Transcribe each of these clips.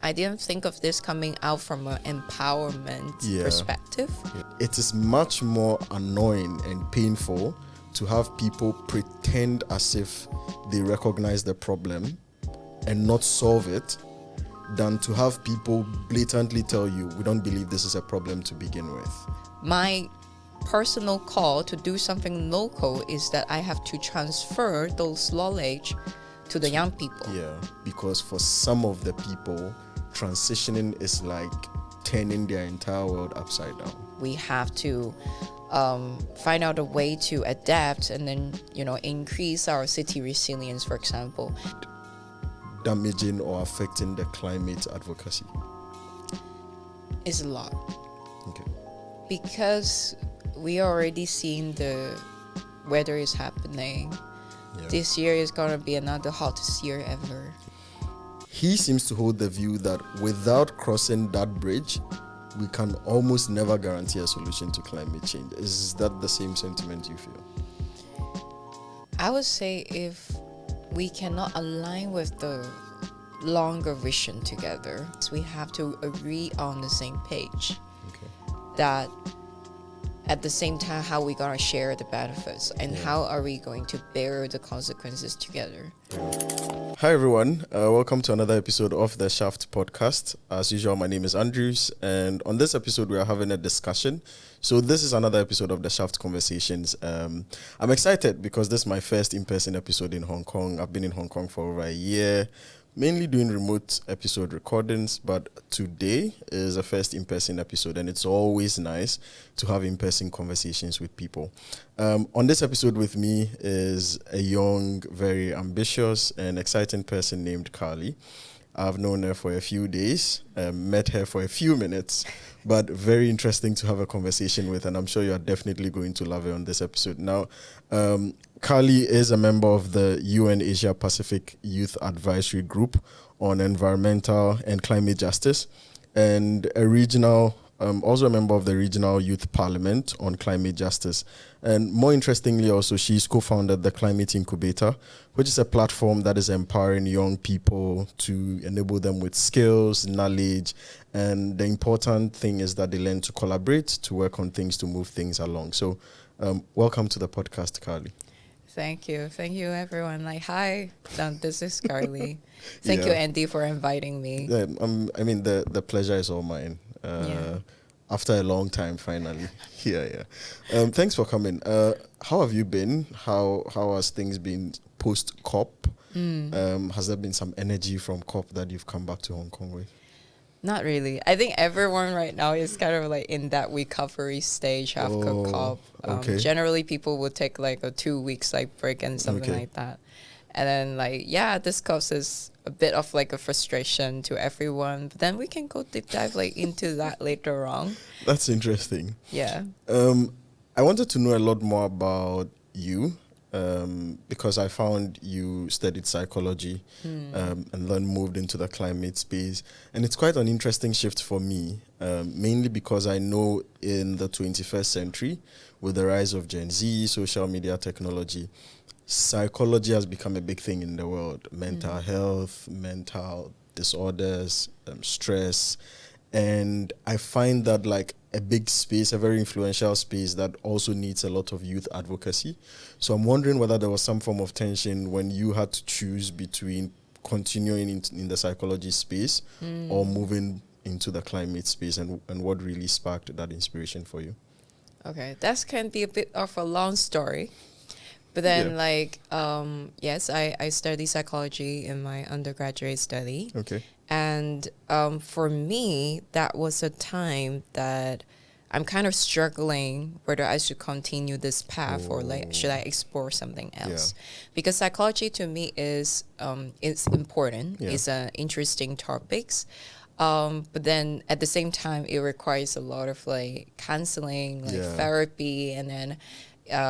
I didn't think of this coming out from an empowerment perspective. It is much more annoying and painful to have people pretend as if they recognize the problem and not solve it than to have people blatantly tell you, we don't believe this is a problem to begin with. My personal call to do something local is that I have to transfer those knowledge to the young people. Yeah, because for some of the people, transitioning is like turning their entire world upside down. We have to find out a way to adapt and then, increase our city resilience, for example. Damaging or affecting the climate advocacy? Is a lot. Okay. Because we are already seeing the weather is happening. Yeah. This year is going to be another hottest year ever. He seems to hold the view that without crossing that bridge, we can almost never guarantee a solution to climate change. Is that the same sentiment you feel? I would say if we cannot align with the longer vision together, so we have to agree on the same page. Okay. That at the same time, how we going to share the benefits and how are we going to bear the consequences together. Hi everyone, welcome to another episode of the Shaft podcast. As usual, my name is Andrews, and on this episode we are having a discussion. So this is another episode of the Shaft Conversations. I'm excited because this is my first in-person episode in Hong Kong. I've been in Hong Kong for over a year, mainly doing remote episode recordings, but today is a first in-person episode, and it's always nice to have in-person conversations with people. On this episode with me is a young, very ambitious and exciting person named Carly. I've known her for a few days, met her for a few minutes, but very interesting to have a conversation with, and I'm sure you are definitely going to love her on this episode. Now, Carly is a member of the UN Asia Pacific Youth Advisory Group on Environmental and Climate Justice, and also a member of the Regional Youth Parliament on Climate Justice. And more interestingly also, she's co-founded the Climate Incubator, which is a platform that is empowering young people to enable them with skills, knowledge, and the important thing is that they learn to collaborate, to work on things, to move things along. So welcome to the podcast, Carly. Thank you. Thank you, everyone. Hi, this is Carly. Thank you, Andy, for inviting me. Yeah, the pleasure is all mine. After a long time, finally. Thanks for coming. How have you been? How has things been post-COP? Has there been some energy from COP that you've come back to Hong Kong with? Not really. I think everyone right now is kind of in that recovery stage after COP. Okay. Generally, people would take a 2 weeks break and something like that. And then this causes a bit of a frustration to everyone. But then we can go deep dive into that later on. That's interesting. Yeah. I wanted to know a lot more about you. Because I found you studied psychology and then moved into the climate space. And it's quite an interesting shift for me, mainly because I know in the 21st century, with the rise of Gen Z, social media technology, psychology has become a big thing in the world. Mental health, mental disorders, stress. And I find that a big space, a very influential space that also needs a lot of youth advocacy. So I'm wondering whether there was some form of tension when you had to choose between continuing in the psychology space or moving into the climate space, and what really sparked that inspiration for you. Okay, that can be a bit of a long story. But then, yes, I studied psychology in my undergraduate study. Okay. And for me, that was a time that I'm kind of struggling whether I should continue this path or should I explore something else. Yeah. Because psychology to me is it's important. Yeah. It's interesting topics. But then at the same time, it requires a lot of counseling, therapy, and then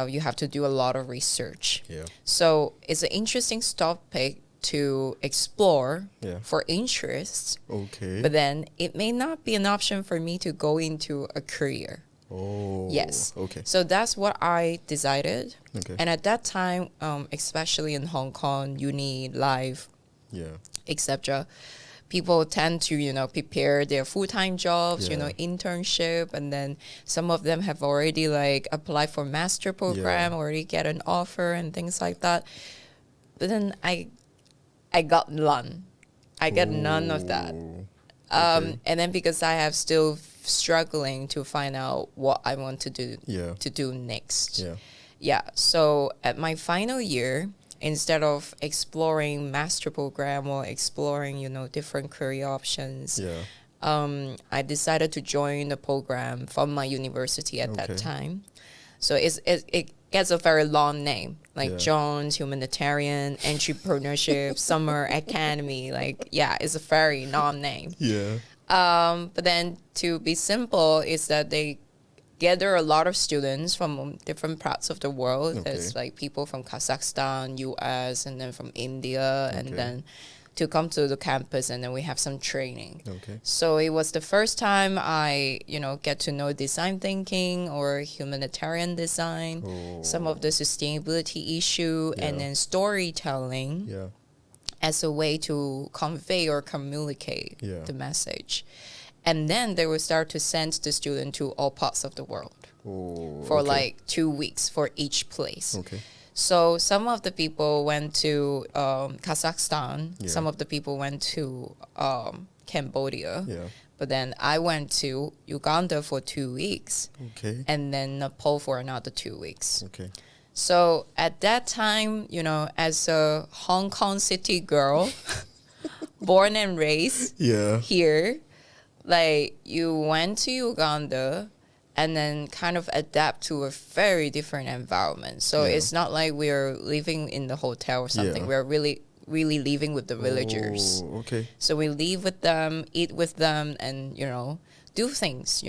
you have to do a lot of research. Yeah. So it's an interesting topic to explore for interests. Okay. But then it may not be an option for me to go into a career. Oh. Yes. Okay. So that's what I decided. Okay. And at that time, especially in Hong Kong, uni, life, etc., people tend to, prepare their full-time jobs, Yeah. internship, and then some of them have already like applied for master program, already get an offer and things like that. But then I got none. I got none of that. Okay. And then because I have still struggling to find out what I want to do next. Yeah. So at my final year, instead of exploring master program or exploring, different career options, I decided to join the program from my university at that time. So it gets a very long name, like Jones Humanitarian Entrepreneurship Summer Academy. Like, it's a very long name. Yeah. But then to be simple is that they gather a lot of students from different parts of the world. There's like people from Kazakhstan, US, and then from India, and then to come to the campus, and then we have some training. So it was the first time I, get to know design thinking or humanitarian design, some of the sustainability issue, and then storytelling as a way to convey or communicate the message. And then they will start to send the student to all parts of the world for like 2 weeks for each place. So some of the people went to Kazakhstan. Some of the people went to Cambodia. But then I went to Uganda for 2 weeks. And then Nepal for another 2 weeks. So at that time, as a Hong Kong city girl, born and raised here, like you went to Uganda and then kind of adapt to a very different environment. So it's not like we're living in the hotel or something. We're really living with the villagers. So we live with them, eat with them, and, do things,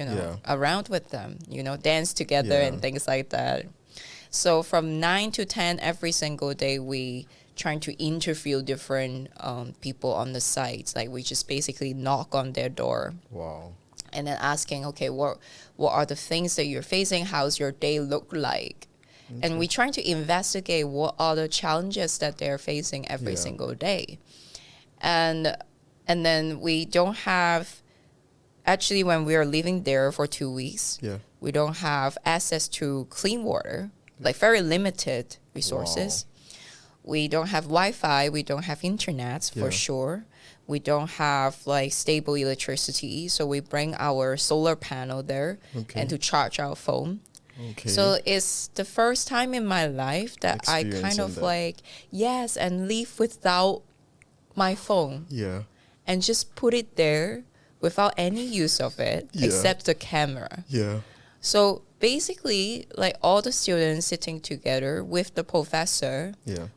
around with them, dance together and things like that. So from 9 to 10 every single day, we trying to interview different people on the sites. Like we just basically knock on their door. And then asking, okay, what are the things that you're facing? How's your day look like? And we trying to investigate what are the challenges that they're facing every single day. And then we don't have, actually when we are living there for 2 weeks, we don't have access to clean water, like very limited resources. We don't have Wi-Fi. We don't have internet for sure. We don't have like stable electricity. So we bring our solar panel there and to charge our phone. So it's the first time in my life that I kind of like, and live without my phone. And just put it there without any use of it except the camera. So basically, like all the students sitting together with the professor,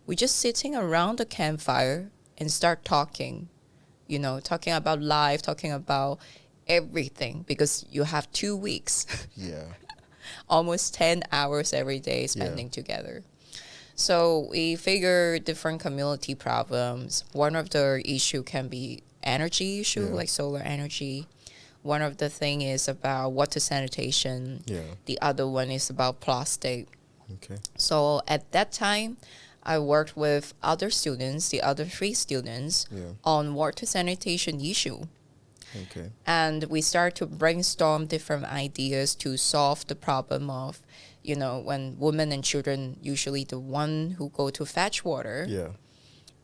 we just sitting around the campfire and start talking, talking about life, talking about everything, because you have 2 weeks, almost 10 hours every day spending together. So we figure different community problems. One of the issue can be energy issue, like solar energy. One of the thing is about water sanitation. The other one is about plastic. So at that time, I worked with other students, the other 3 students, on water sanitation issue. And we start to brainstorm different ideas to solve the problem of, when women and children usually the one who go to fetch water.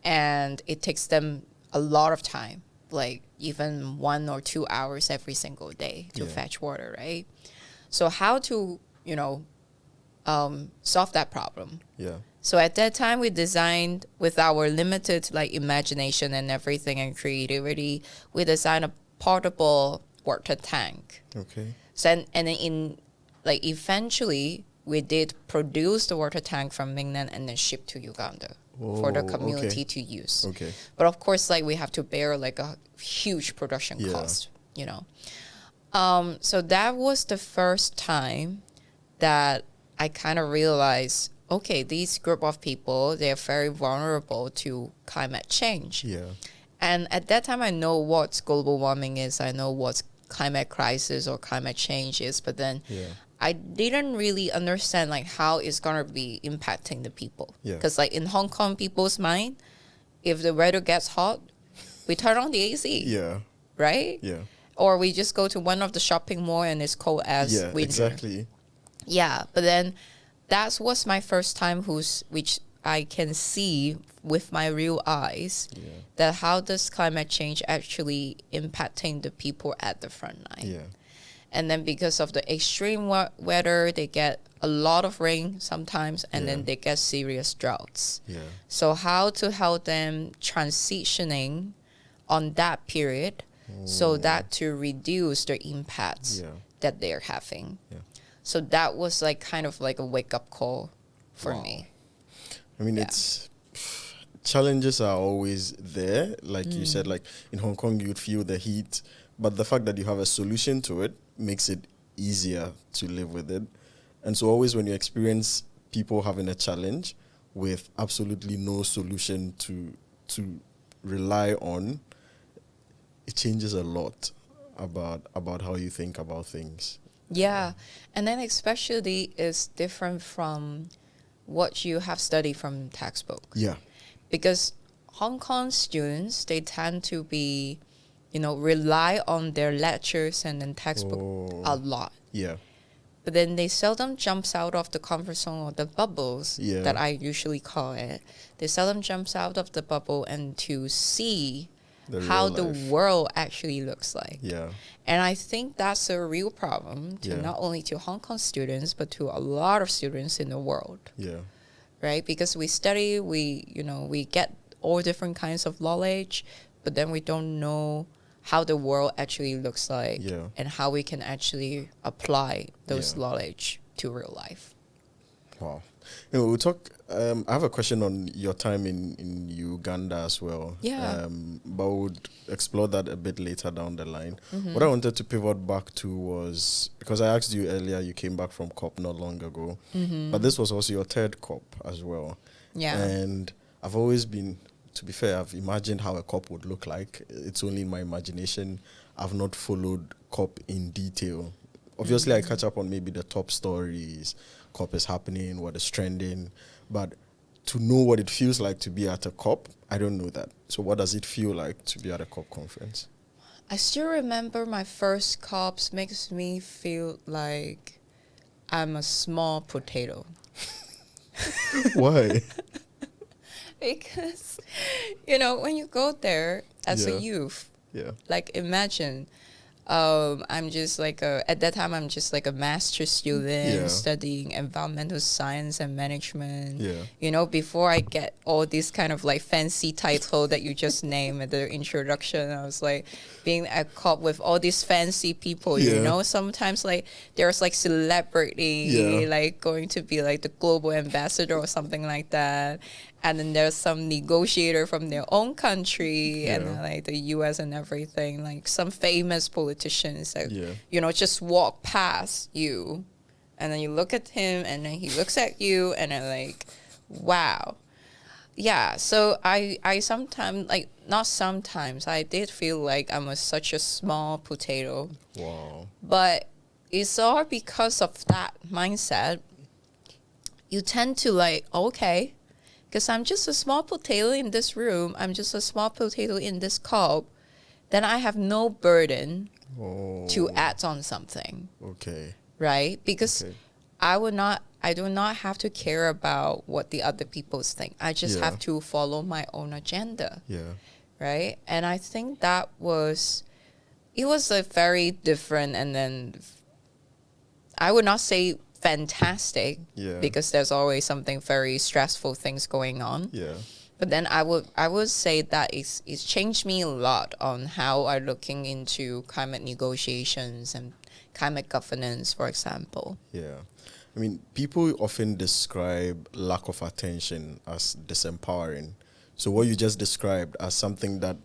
And it takes them a lot of time, like even 1 or 2 hours every single day to fetch water, right? So how to, solve that problem? So at that time, we designed with our limited like imagination and everything and creativity, we designed a portable water tank. So and then in like eventually we did produce the water tank from mainland and then ship to Uganda for the community to use. But of course, like we have to bear like a huge production cost, So that was the first time that I kind of realized, okay, these group of people, they're very vulnerable to climate change. And at that time, I know what global warming is. I know what climate crisis or climate change is. But then I didn't really understand like how it's going to be impacting the people. Because like in Hong Kong people's mind, if the weather gets hot, we turn on the AC. Yeah. Right? Yeah. Or we just go to one of the shopping mall and it's cold as winter. Exactly. Yeah, but then that was my first time which I can see with my real eyes that how does climate change actually impacting the people at the front line. Yeah. And then because of the extreme weather, they get a lot of rain sometimes, and then they get serious droughts. Yeah. So how to help them transitioning on that period so that to reduce the impacts that they're having. Yeah. So that was like kind of like a wake-up call for me. I mean, it's challenges are always there. Like you said, like in Hong Kong, you'd feel the heat, but the fact that you have a solution to it makes it easier to live with it. And so always when you experience people having a challenge with absolutely no solution to rely on, it changes a lot about how you think about things. Yeah. And then especially is different from what you have studied from textbook. Yeah. Because Hong Kong students, they tend to be, rely on their lectures and then textbook a lot. Yeah. But then they seldom jumps out of the comfort zone or the bubbles that I usually call it. They seldom jumps out of the bubble and to see how the world actually looks like. Yeah. And I think that's a real problem to not only to Hong Kong students, but to a lot of students in the world. Yeah. Right? Because we study, we get all different kinds of knowledge, but then we don't know how the world actually looks like and how we can actually apply those knowledge to real life. Wow. We'll talk. I have a question on your time in Uganda as well. Yeah. But we'll explore that a bit later down the line. What I wanted to pivot back to was, because I asked you earlier, you came back from COP not long ago, but this was also your third COP as well. Yeah. And I've always been, to be fair, I've imagined how a COP would look like. It's only in my imagination. I've not followed COP in detail. Obviously, I catch up on maybe the top stories, COP is happening, what is trending, but to know what it feels like to be at a COP, I don't know that. So what does it feel like to be at a COP conference? I still remember my first COPs makes me feel like I'm a small potato. Why? Because, when you go there as a youth, like imagine, I'm just like at that time, I'm just like a master's student studying environmental science and management. Before I get all these kind of like fancy title that you just named at the introduction, I was like being at COP with all these fancy people, sometimes like there's like celebrity, like going to be like the global ambassador or something like that. And then there's some negotiator from their own country and like the US and everything, like some famous politicians that, just walk past you. And then you look at him and then he looks at you and I'm like, wow. Yeah, so I sometimes, like, not sometimes, I did feel like I'm such a small potato. Wow. But it's all because of that mindset. You tend to like, okay, because I'm just a small potato in this room, I'm just a small potato in this cup, then I have no burden to act on something. Okay. Right? Because I do not have to care about what the other people think. I just have to follow my own agenda. Yeah. Right? And I think it was a very different, and then I would not say fantastic because there's always something very stressful things going on. Yeah. But then I would say that it's changed me a lot on how I'm looking into climate negotiations and climate governance, for example. Yeah. I mean, people often describe lack of attention as disempowering. So what you just described as something that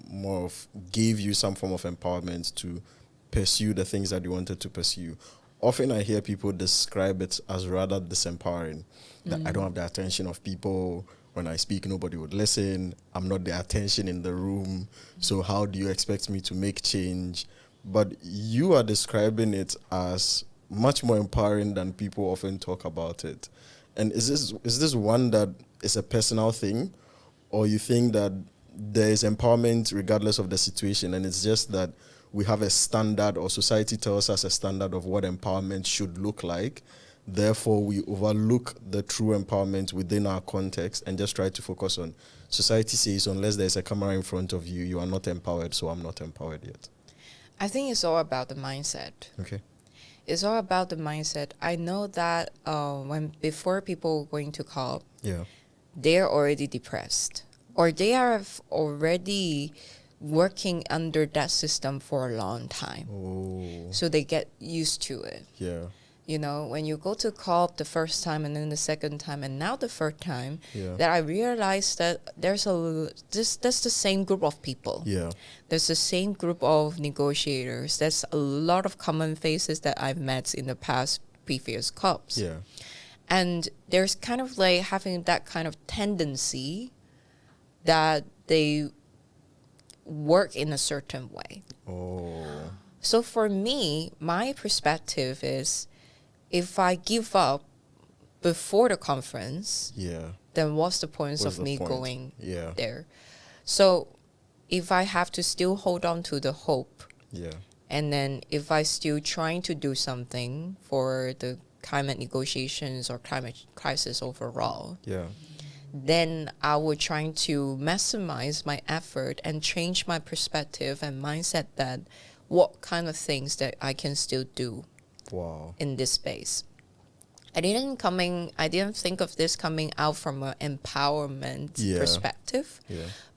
more of gave you some form of empowerment to pursue the things that you wanted to pursue. Often I hear people describe it as rather disempowering, that I don't have the attention of people. When I speak, nobody would listen. I'm not the attention in the room. So how do you expect me to make change? But you are describing it as much more empowering than people often talk about it. And is this one that is a personal thing, or you think that there is empowerment regardless of the situation, and it's just that we have a standard, or society tells us a standard of what empowerment should look like. Therefore, we overlook the true empowerment within our context and just try to focus on society says, unless there's a camera in front of you, you are not empowered, so I'm not empowered yet. I think it's all about the mindset. Okay. It's all about the mindset. I know that before people going to COP, they're already depressed, or they are already working under that system for a long time. So they get used to it. Yeah. You know, when you go to COP the first time and then the second time and now the third time, Yeah. that I realized that that's the same group of people. Yeah. There's the same group of negotiators. There's a lot of common faces that I've met in the past previous COPs. Yeah. And there's kind of like having that kind of tendency that they work in a certain way. So for me, my perspective is, if I give up before the conference, then what's the point of me going there? So if I have to still hold on to the hope, and then if I still trying to do something for the climate negotiations or climate crisis overall, then I will try to maximize my effort and change my perspective and mindset, that what kind of things that I can still do in this space. I didn't think of this coming out from an empowerment perspective.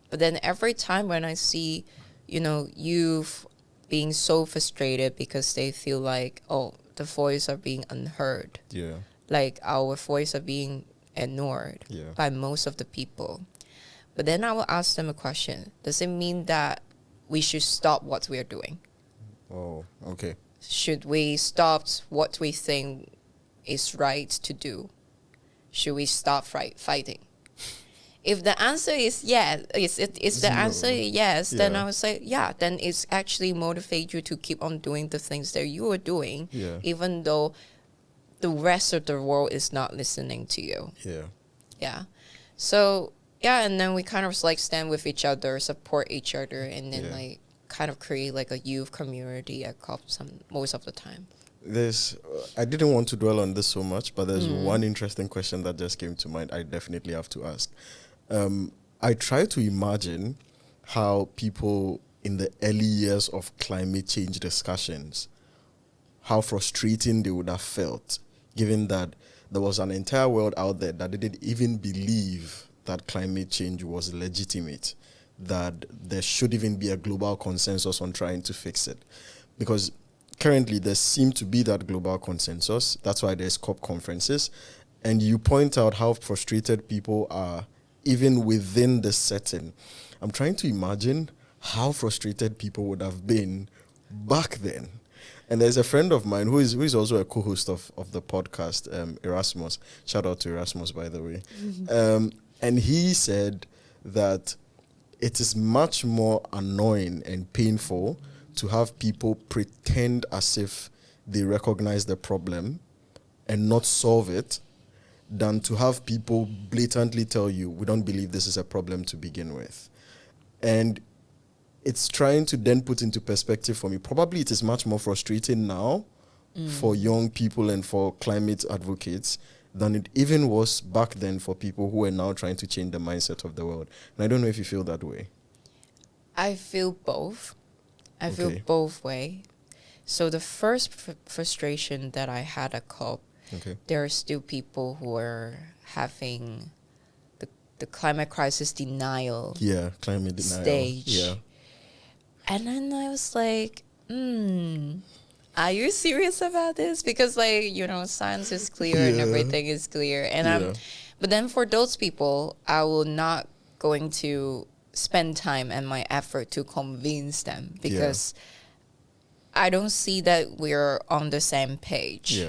But then every time when I see, youth being so frustrated because they feel like, the voice are being unheard. Like our voice are being ignored by most of the people. But then I will ask them a question. Does it mean that we should stop what we are doing? Should we stop what we think is right to do? Should we stop fighting? If the answer is yes, then I would say, then it's actually motivate you to keep on doing the things that you are doing, even though the rest of the world is not listening to you. So, and then we kind of like stand with each other, support each other, and then like kind of create like a youth community at COP most of the time. I didn't want to dwell on this so much, but there's one interesting question that just came to mind I definitely have to ask. I try to imagine how people in the early years of climate change discussions, how frustrating they would have felt, given that there was an entire world out there that didn't even believe that climate change was legitimate, that there should even be a global consensus on trying to fix it. Because currently there seems to be that global consensus. That's why there's COP conferences. And you point out how frustrated people are even within the setting. I'm trying to imagine how frustrated people would have been back then. And there's a friend of mine who is also a co-host of the podcast, Erasmus. Shout out to Erasmus, by the way. And he said that it is much more annoying and painful to have people pretend as if they recognize the problem and not solve it, than to have people blatantly tell you, we don't believe this is a problem to begin with. And it's trying to then put into perspective for me, probably it is much more frustrating now for young people and for climate advocates than it even was back then for people who are now trying to change the mindset of the world. And I don't know if you feel that way. I feel both. I feel both ways. So the first frustration that I had at COP, there are still people who are having the climate crisis denial climate denial stage. And then I was like, are you serious about this? Because science is clear and everything is clear. And but then for those people, I will not going to spend time and my effort to convince them, because I don't see that we're on the same page.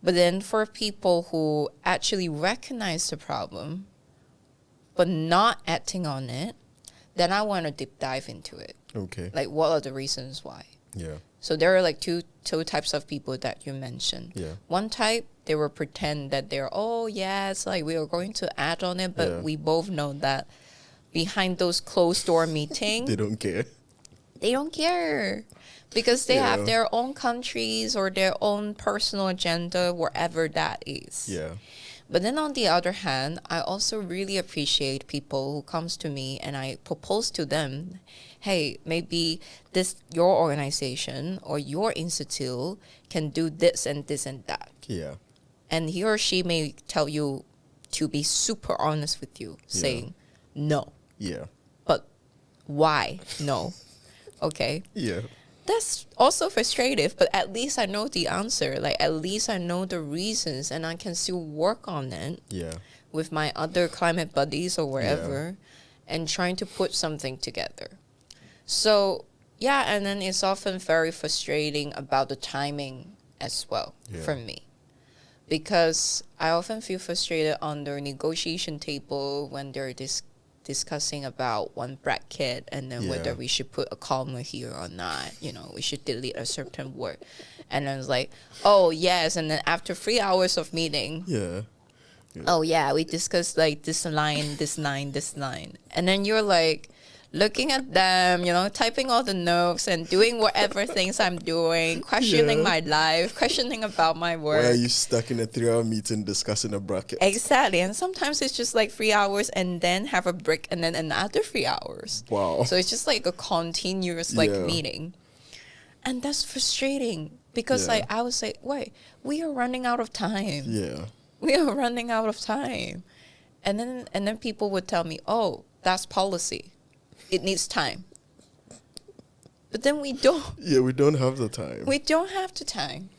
But then for people who actually recognize the problem but not acting on it, then I want to deep dive into it. Like, what are the reasons why? So there are like two types of people that you mentioned. One type, they will pretend that they're, it's like we are going to act on it, but we both know that behind those closed door meetings, They don't care. they don't care because they Yeah. have their own countries or their own personal agenda, wherever that is. Yeah. But then on the other hand, I also really appreciate people who comes to me and I propose to them, hey, maybe your organization or your institute can do this and this and that. Yeah. And he or she may tell you to be super honest with you, saying no. Yeah. But why no? Okay. Yeah. That's also frustrating, but at least I know the answer. Like, at least I know the reasons and I can still work on it Yeah. with my other climate buddies or wherever and trying to put something together. So, yeah, and then it's often very frustrating about the timing as well for me. Because I often feel frustrated on the negotiation table when they're discussing about one bracket and then whether we should put a comma here or not. You know, we should delete a certain word. And then it's like, oh, yes. And then after 3 hours of meeting, oh, yeah, we discussed like this line, this line, this line. And then you're like looking at them, you know, typing all the notes and doing whatever things I'm doing, questioning my life, questioning about my work. Why are you stuck in a 3-hour meeting discussing a bracket? Exactly. And sometimes it's just like 3 hours and then have a break and then another 3 hours. Wow. So it's just like a continuous like meeting. And that's frustrating because like I was like, wait, we are running out of time. Yeah. We are running out of time. And then people would tell me, oh, that's policy. It needs time. But then we don't. Yeah, we don't have the time. We don't have the time.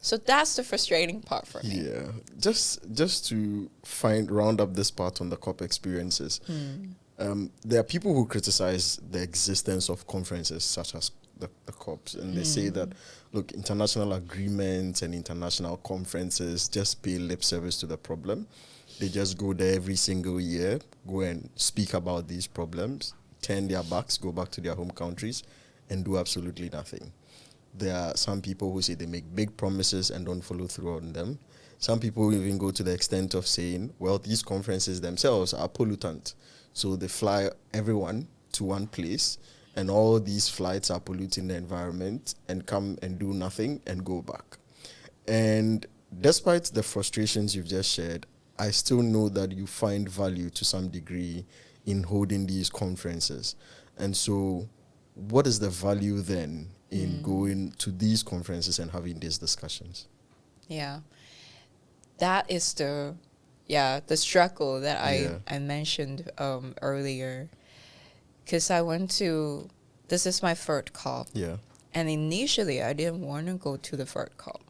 So that's the frustrating part for me. Yeah. Just to round up this part on the COP experiences. There are people who criticize the existence of conferences such as the COPs, and they say that, look, international agreements and international conferences just pay lip service to the problem. They just go there every single year, go and speak about these problems, turn their backs, go back to their home countries, and do absolutely nothing. There are some people who say they make big promises and don't follow through on them. Some people even go to the extent of saying, well, these conferences themselves are pollutant. So they fly everyone to one place, and all these flights are polluting the environment, and come and do nothing and go back. And despite the frustrations you've just shared, I still know that you find value to some degree in holding these conferences. And so what is the value then in going to these conferences and having these discussions? Yeah. That is the struggle that I mentioned earlier. Because I went to, this is my third COP. Yeah. And initially I didn't want to go to the third COP.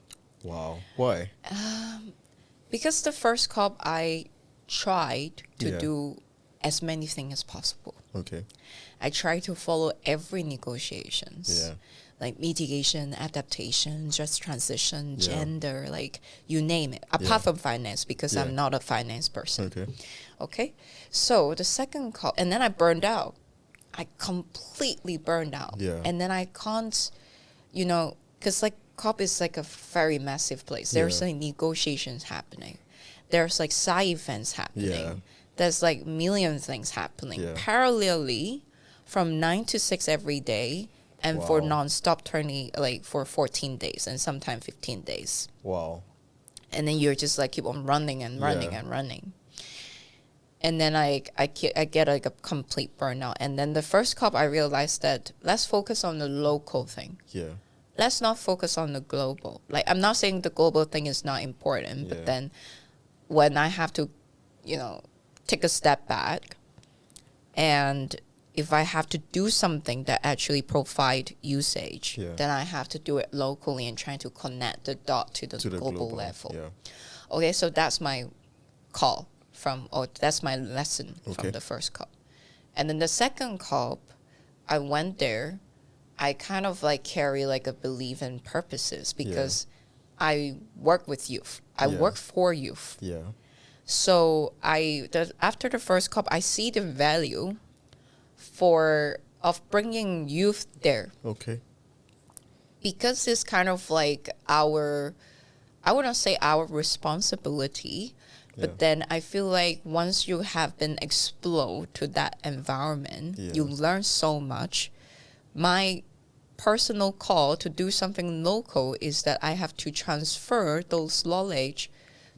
Wow. Why? Because the first COP I tried to do as many things as possible. Okay. I tried to follow every negotiations. Yeah. Like mitigation, adaptation, just transition, gender, like you name it. Apart from finance, because I'm not a finance person. Okay. So the second COP, and then I burned out. I completely burned out. Yeah. And then I can't, you know, because like COP is like a very massive place. There's like negotiations happening. There's like side events happening. Yeah. There's like million things happening parallelly from 9 to 6 every day, and for non-stop turning like for 14 days and sometimes 15 days. Wow. And then you're just like keep on running and running and running. And then I get like a complete burnout. And then the first COP, I realized that let's focus on the local thing. Yeah. Let's not focus on the global. Like, I'm not saying the global thing is not important, but then when I have to, you know, take a step back, and if I have to do something that actually provide usage, then I have to do it locally and trying to connect the dot to the global level. Yeah. Okay, so that's my call that's my lesson from the first COP. And then the second COP, I went there. I kind of like carry like a belief in purposes because I work with youth. I work for youth. Yeah. So after the first COP, I see the value of bringing youth there. Okay. Because it's kind of like I wouldn't say our responsibility, But then I feel like once you have been exposed to that environment, you learn so much. My personal call to do something local is that I have to transfer those knowledge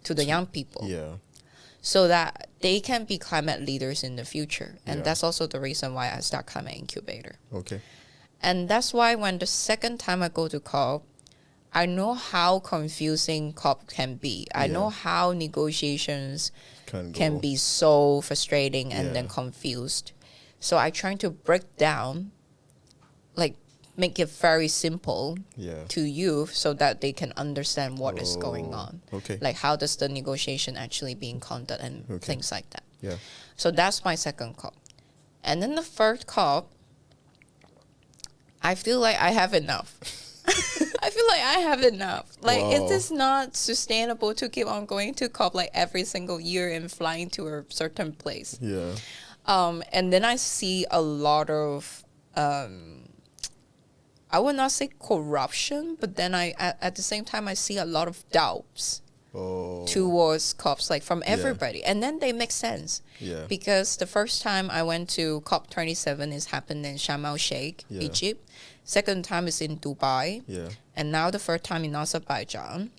to the young people. So that they can be climate leaders in the future. And that's also the reason why I start Climate Incubator. Okay. And that's why when the second time I go to COP, I know how confusing COP can be. I know how negotiations can be so frustrating and then confused. So I try to break down, like make it very simple to youth so that they can understand what is going on. Okay. Like how does the negotiation actually being conducted and things like that. Yeah. So that's my second COP. And then the third COP, I feel like I have enough. I feel like I have enough. Like it is not sustainable to keep on going to COP like every single year and flying to a certain place. Yeah. And then I see a lot of I would not say corruption, but then at the same time I see a lot of doubts towards COPs, like from everybody. And then they make sense. Because the first time I went to COP 27 is happened in Sharm el Sheikh, Egypt. Second time is in Dubai. And now the third time in Azerbaijan.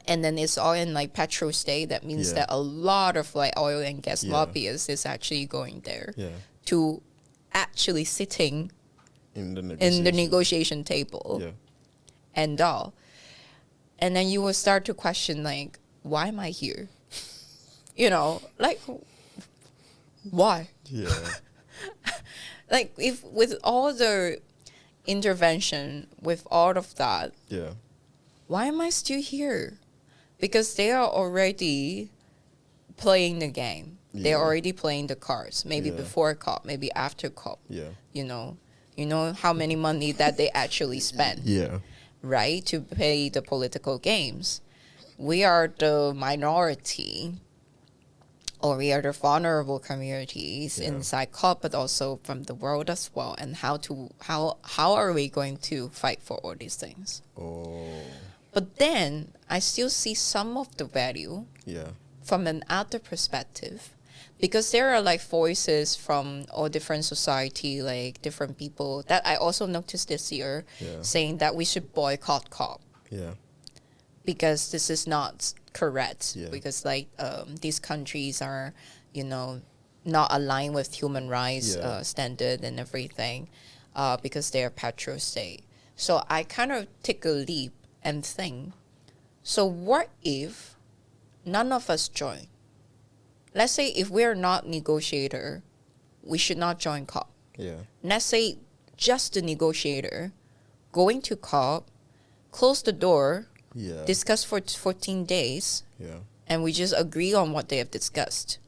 And then it's all in like petro state. That means that a lot of like oil and gas lobbyists is actually going there to actually sitting in the negotiation table and all. And then you will start to question like, why am I here? You know, like, why? Like if with all the intervention, with all of that, why am I still here? Because they are already playing the game. They're already playing the cards. Maybe before COP, maybe after COP. You know how many money that they actually spend. Right, to play the political games. We are the minority, or we are the vulnerable communities inside COP, but also from the world as well. And how are we going to fight for all these things? But then I still see some of the value from an other perspective, because there are like voices from all different society, like different people that I also noticed this year saying that we should boycott COP. Because this is not correct. Because like these countries are, not aligned with human rights standard and everything, because they are petro state. So I kind of take a leap and think, so what if none of us join? Let's say if we're not negotiator, we should not join COP. Let's say just the negotiator going to COP, close the door, discuss for 14 days, and we just agree on what they have discussed.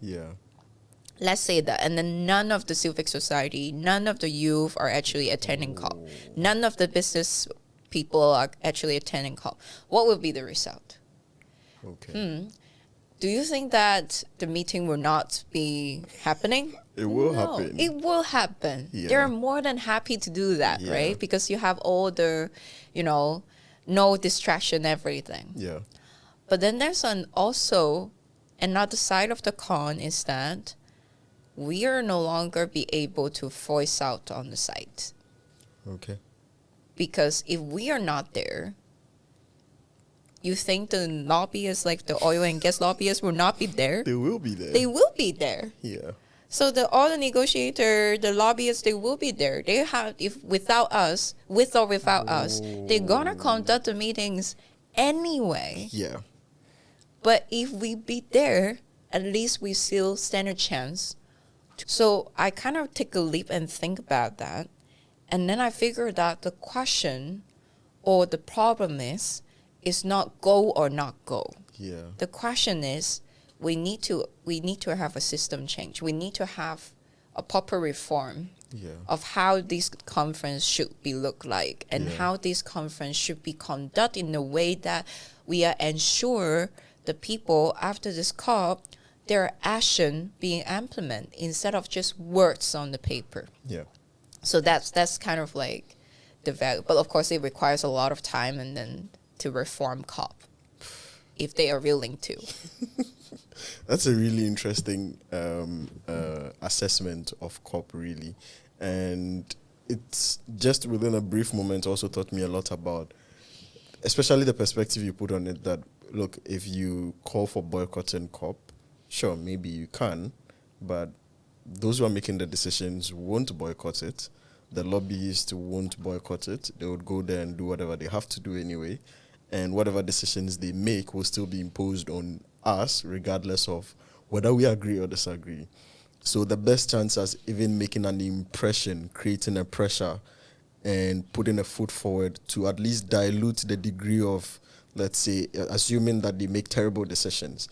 Let's say that. And then none of the civic society, none of the youth are actually attending COP. None of the business people are actually attending COP. What will be the result? Do you think that the meeting will not be happening? It will happen. It will happen. They're more than happy to do that, right? Because you have all the, no distraction, everything. But then there's also another side of the coin is that we are no longer be able to voice out on the site. Because if we are not there, you think the lobbyists, like the oil and gas lobbyists, will not be there? They will be there. They will be there. So all the negotiators, the lobbyists, they will be there. They have, if without us, with or without us, they're gonna conduct the meetings anyway. But if we be there, at least we still stand a chance. So I kind of take a leap and think about that. And then I figured out the question or the problem is not go or not go. The question is we need to have a system change. We need to have a proper reform of how this conference should be look like and how this conference should be conducted in a way that we are ensure the people after this COP, their action being implemented instead of just words on the paper. So that's kind of like the value. But of course it requires a lot of time and then to reform COP if they are willing to. That's a really interesting assessment of COP, really. And it's just within a brief moment also taught me a lot about, especially the perspective you put on it, that, look, if you call for boycotting COP, sure, maybe you can, but those who are making the decisions won't boycott it. The lobbyists won't boycott it. They would go there and do whatever they have to do anyway. And whatever decisions they make will still be imposed on us, regardless of whether we agree or disagree. So the best chance as even making an impression, creating a pressure, and putting a foot forward to at least dilute the degree of, let's say, assuming that they make terrible decisions,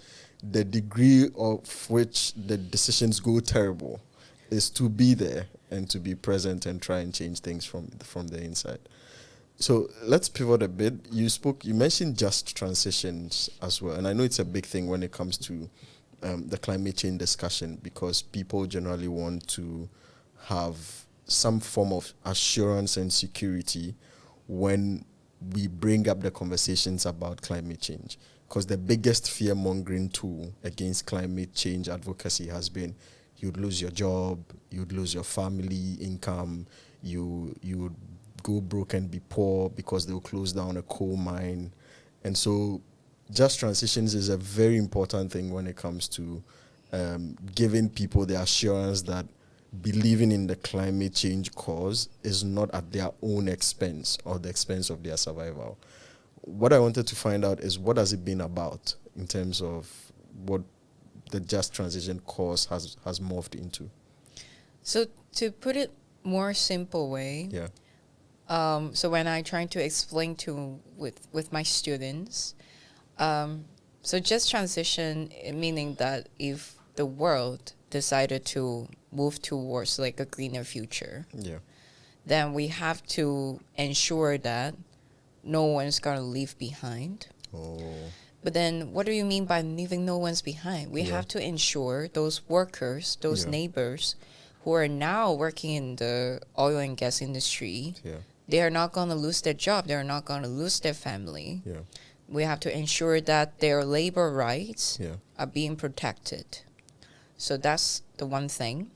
the degree of which the decisions go terrible is to be there and to be present and try and change things from the inside. So let's pivot a bit. You mentioned just transitions as well, and I know it's a big thing when it comes to the climate change discussion, because people generally want to have some form of assurance and security when we bring up the conversations about climate change. Because the biggest fear-mongering tool against climate change advocacy has been you'd lose your job, you'd lose your family income, you would go broke and be poor because they'll close down a coal mine. And so just transitions is a very important thing when it comes to giving people the assurance that believing in the climate change cause is not at their own expense or the expense of their survival. What I wanted to find out is, what has it been about in terms of what the just transition cause has morphed into? So to put it more simple way, so when I try to explain with my students, so just transition, meaning that if the world decided to move towards like a greener future, then we have to ensure that no one's going to leave behind. But then what do you mean by leaving no one's behind? We have to ensure those workers, those neighbors who are now working in the oil and gas industry, they are not going to lose their job. They're not going to lose their family. We have to ensure that their labor rights are being protected. So that's the one thing.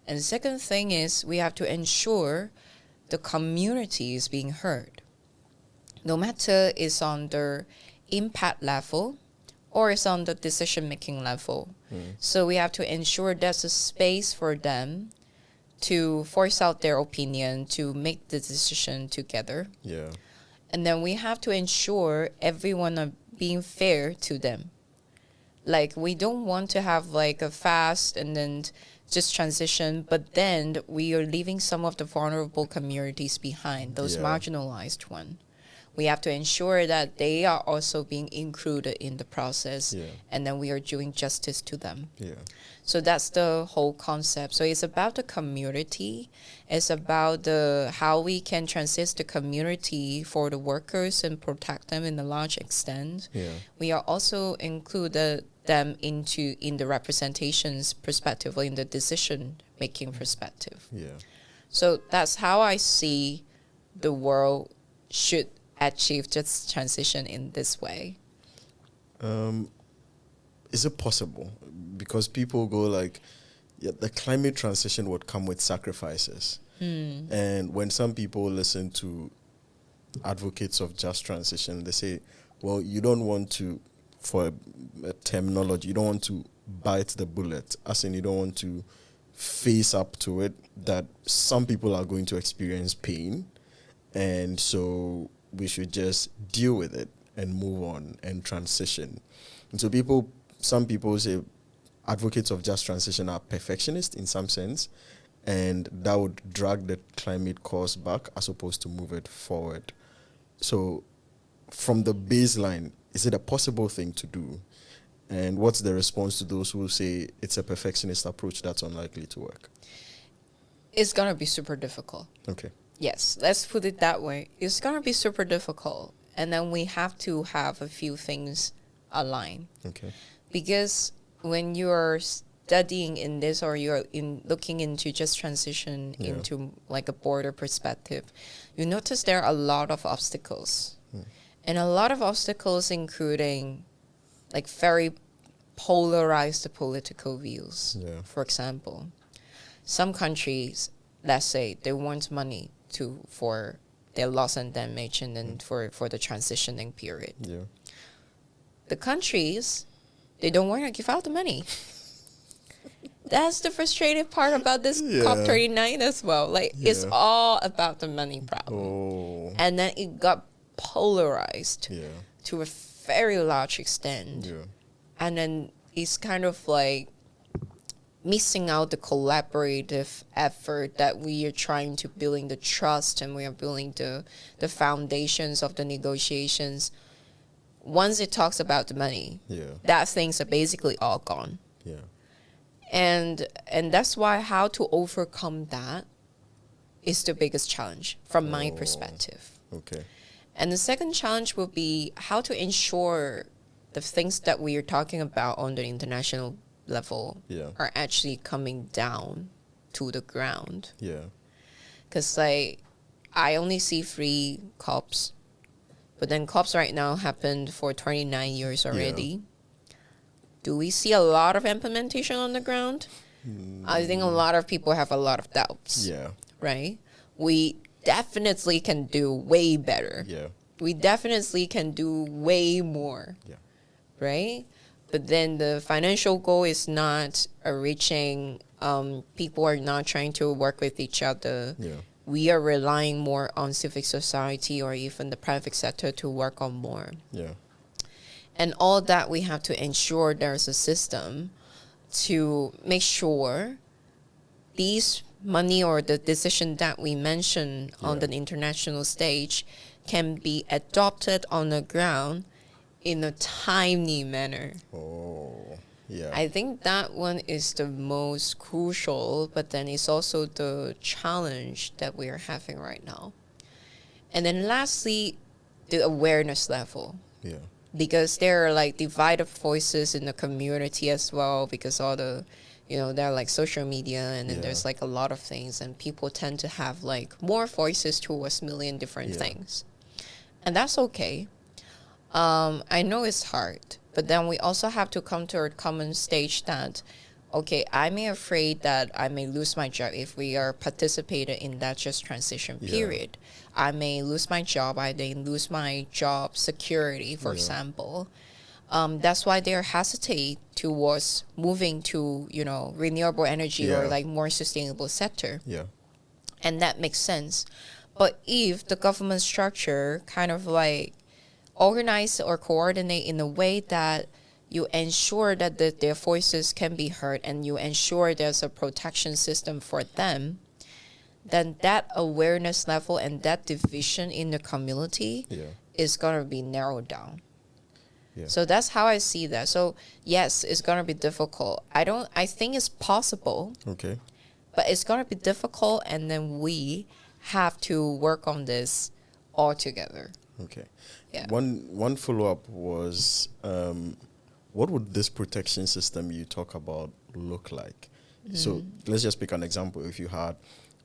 And the second thing is we have to ensure the community is being heard. No matter it's on the impact level or it's on the decision-making level. So we have to ensure there's a space for them to voice out their opinion, to make the decision together. And then we have to ensure everyone are being fair to them. Like, we don't want to have like a fast and then just transition, but then we are leaving some of the vulnerable communities behind, those marginalized ones. We have to ensure that they are also being included in the process, and then we are doing justice to them. So that's the whole concept. So it's about the community. It's about how we can transit the community for the workers and protect them in a large extent. We are also included them in the representations perspective or in the decision-making perspective. So that's how I see the world should achieve just transition in this way. Is it possible? Because people go like, the climate transition would come with sacrifices. And when some people listen to advocates of just transition, they say, well, you don't want to, for a terminology, you don't want to bite the bullet, as in you don't want to face up to it, that some people are going to experience pain. And so we should just deal with it and move on and transition. And so some people say advocates of just transition are perfectionists in some sense, and that would drag the climate cause back as opposed to move it forward. So from the baseline, is it a possible thing to do? And what's the response to those who say it's a perfectionist approach that's unlikely to work? It's going to be super difficult. Okay. Yes, let's put it that way. It's going to be super difficult. And then we have to have a few things aligned. Okay. Because when you're studying in this, or you're looking into just transition into like a border perspective, you notice there are a lot of obstacles. And a lot of obstacles including like very polarized the political views. Yeah. For example, some countries, let's say, they want money for their loss and damage and then for the transitioning period. Yeah. The countries, they don't want to give out the money. That's the frustrating part about this COP39 as well. Like, it's all about the money problem. Oh. And then it got polarized to a very large extent. Yeah. And then it's kind of like missing out the collaborative effort that we are trying to building the trust, and we are building the foundations of the negotiations. Once it talks about the money, that things are basically all gone. Yeah. And that's why how to overcome that is the biggest challenge from my perspective. Okay. And the second challenge will be how to ensure the things that we are talking about on the international level are actually coming down to the ground. Yeah. Because, like, I only see 3 COPs, but then COPs right now happened for 29 years already. Do we see a lot of implementation on the ground? I think a lot of people have a lot of doubts. Yeah. Right? We definitely can do way better. Yeah. We definitely can do way more. Yeah. Right? But then the financial goal is not reaching. People are not trying to work with each other. Yeah. We are relying more on civic society or even the private sector to work on more. Yeah. And all that we have to ensure there's a system to make sure these money or the decision that we mentioned on the international stage can be adopted on the ground in a timely manner. Oh, yeah. I think that one is the most crucial, but then it's also the challenge that we are having right now. And then lastly, the awareness level. Yeah. Because there are like divided voices in the community as well, because all the, there are like social media and then there's like a lot of things, and people tend to have like more voices towards million different things. And that's okay. I know it's hard, but then we also have to come to a common stage that, okay, I'm afraid that I may lose my job if we are participating in that just transition period. I may lose my job. I may lose my job security, for example. That's why they're hesitate towards moving to, renewable energy or like more sustainable sector. Yeah. And that makes sense. But if the government structure kind of like organize or coordinate in a way that you ensure that their voices can be heard and you ensure there's a protection system for them, then that awareness level and that division in the community is going to be narrowed down. Yeah. So that's how I see that. So yes, it's going to be difficult. I think it's possible. Okay. But it's going to be difficult, and then we have to work on this all together. Okay. Yeah. One follow-up was, what would this protection system you talk about look like? So let's just pick an example. If you had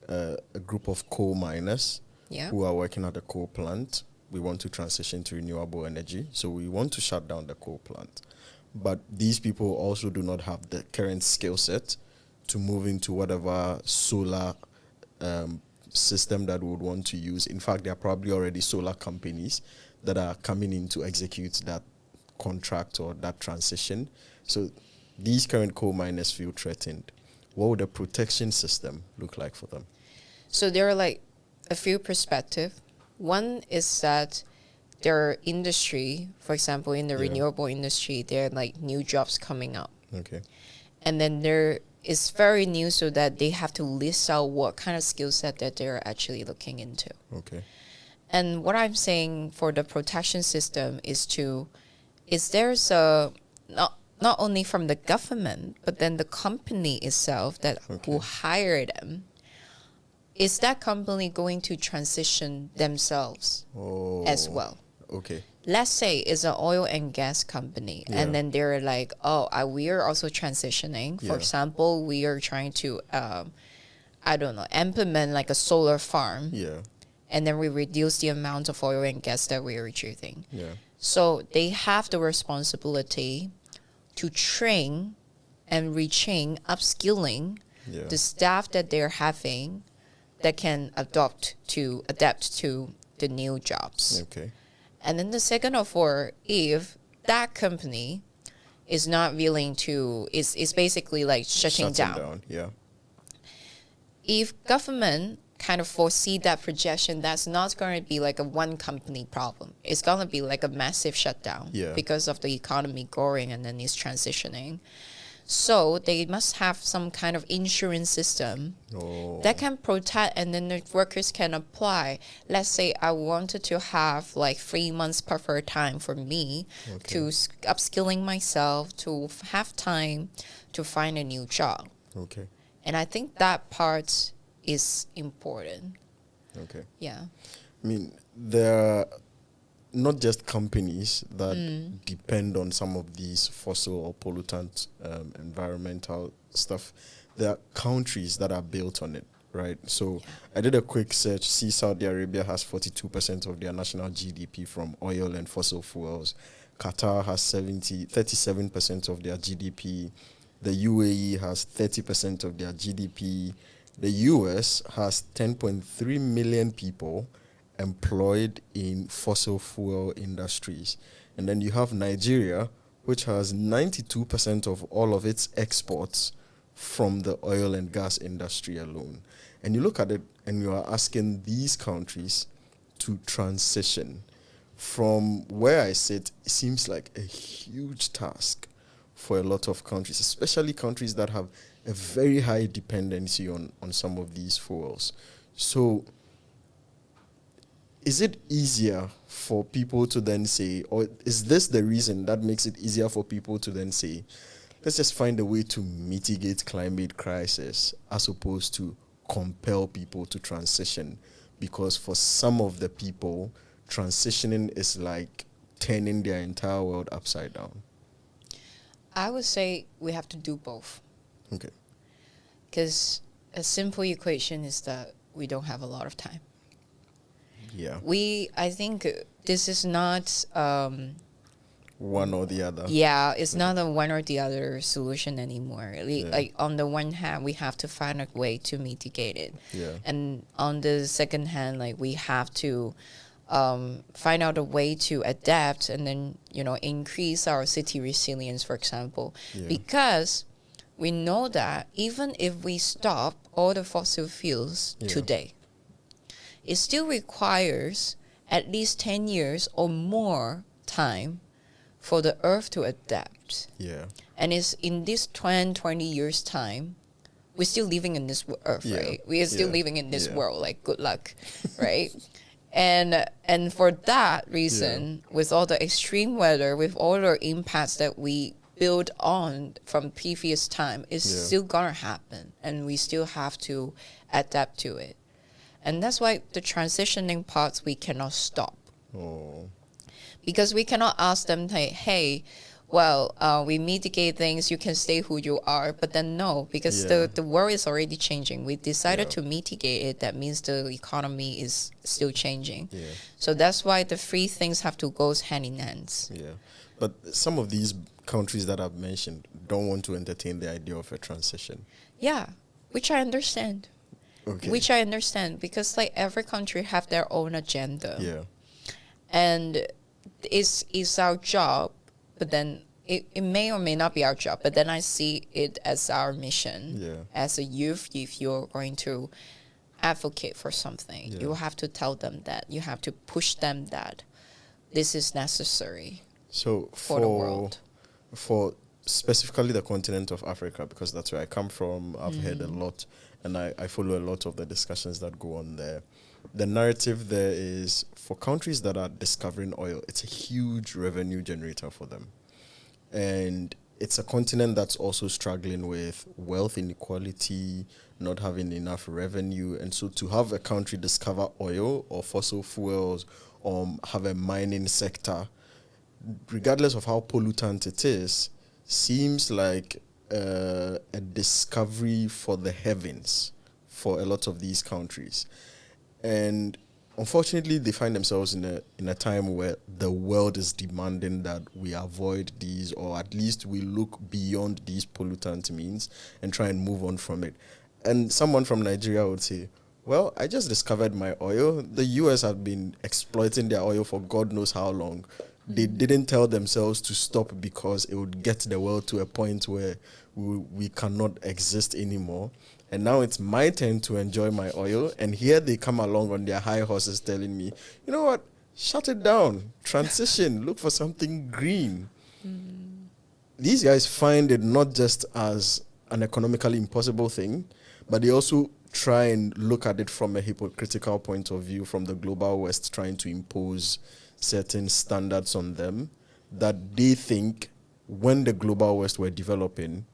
a group of coal miners who are working at a coal plant, we want to transition to renewable energy, so we want to shut down the coal plant. But these people also do not have the current skill set to move into whatever solar system that we would want to use. In fact, there are probably already solar companies that are coming in to execute that contract or that transition. So these current coal miners feel threatened. What would a protection system look like for them? So there are like a few perspectives. One is that their industry, for example, in the renewable industry, there are like new jobs coming up. Okay. And then there is very new, so that they have to list out what kind of skill set that they're actually looking into. Okay. And what I'm saying for the protection system is there's a not only from the government, but then the company itself that will hire them. Is that company going to transition themselves as well? Okay. Let's say it's an oil and gas company, and then they're like, we are also transitioning. For example, we are trying to, implement like a solar farm. Yeah. And then we reduce the amount of oil and gas that we are choosing. Yeah. So they have the responsibility to train and retrain, upskilling the staff that they're having that can adapt to the new jobs. Okay. And then the second of all, if that company is not willing to, is basically like shutting down. Yeah. If government kind of foresee that projection, that's not going to be like a one company problem. It's going to be like a massive shutdown because of the economy growing and then it's transitioning. So they must have some kind of insurance system that can protect, and then the workers can apply. Let's say I wanted to have like 3 months buffer time for me to upskilling myself, to have time to find a new job. Okay. And I think that part is important. Okay. Yeah. I mean, there are not just companies that depend on some of these fossil or pollutant environmental stuff. There are countries that are built on it, right? So I did a quick search. See, Saudi Arabia has 42% of their national GDP from oil and fossil fuels. Qatar has 37% of their GDP. The UAE has 30% of their GDP. The US has 10.3 million people employed in fossil fuel industries. And then you have Nigeria, which has 92% of all of its exports from the oil and gas industry alone. And you look at it and you are asking these countries to transition. From where I sit, it seems like a huge task for a lot of countries, especially countries that have a very high dependency on some of these fuels. So is it easier for people to then say, or is this the reason that makes it easier for people to then say, let's just find a way to mitigate climate crisis as opposed to compel people to transition? Because for some of the people, transitioning is like turning their entire world upside down. I would say we have to do both. Okay. Because a simple equation is that we don't have a lot of time. Yeah. I think this is not one or the other. Yeah, it's not a one or the other solution anymore. Like on the one hand, we have to find a way to mitigate it. Yeah. And on the second hand, like we have to find out a way to adapt and then, increase our city resilience, for example. Yeah. Because we know that even if we stop all the fossil fuels today, it still requires at least 10 years or more time for the Earth to adapt. Yeah. And it's in this 20 years' time, we're still living in this Earth, right? We are still living in this world, like good luck, right? And for that reason, with all the extreme weather, with all the impacts that we build on from previous time, it's still gonna happen, and we still have to adapt to it. And that's why the transitioning parts we cannot stop. Because we cannot ask them, hey, we mitigate things, you can stay who you are. But then no, because the world is already changing. We decided to mitigate it. That means the economy is still changing. Yeah. So that's why the three things have to go hand in hand. Yeah. But some of these countries that I've mentioned don't want to entertain the idea of a transition. Yeah, which I understand. Okay. Which I understand, because like every country have their own agenda. Yeah. And it's our job, but then it may or may not be our job, but then I see it as our mission. Yeah. As a youth, if you're going to advocate for something, you have to tell them that. You have to push them that this is necessary for the world. For specifically the continent of Africa, because that's where I come from, I've heard a lot, and I follow a lot of the discussions that go on there. The narrative there is, for countries that are discovering oil, it's a huge revenue generator for them. And it's a continent that's also struggling with wealth inequality, not having enough revenue. And so to have a country discover oil or fossil fuels or have a mining sector, regardless of how pollutant it is, seems like a discovery for the heavens for a lot of these countries. And unfortunately, they find themselves in a time where the world is demanding that we avoid these, or at least we look beyond these pollutant means and try and move on from it. And someone from Nigeria would say, well, I just discovered my oil. The US have been exploiting their oil for God knows how long. They didn't tell themselves to stop because it would get the world to a point where we cannot exist anymore. And now it's my turn to enjoy my oil. And here they come along on their high horses telling me, you know what? Shut it down. Transition. Look for something green. These guys find it not just as an economically impossible thing, but they also try and look at it from a hypocritical point of view from the global West, trying to impose certain standards on them that they think when the global West were developing,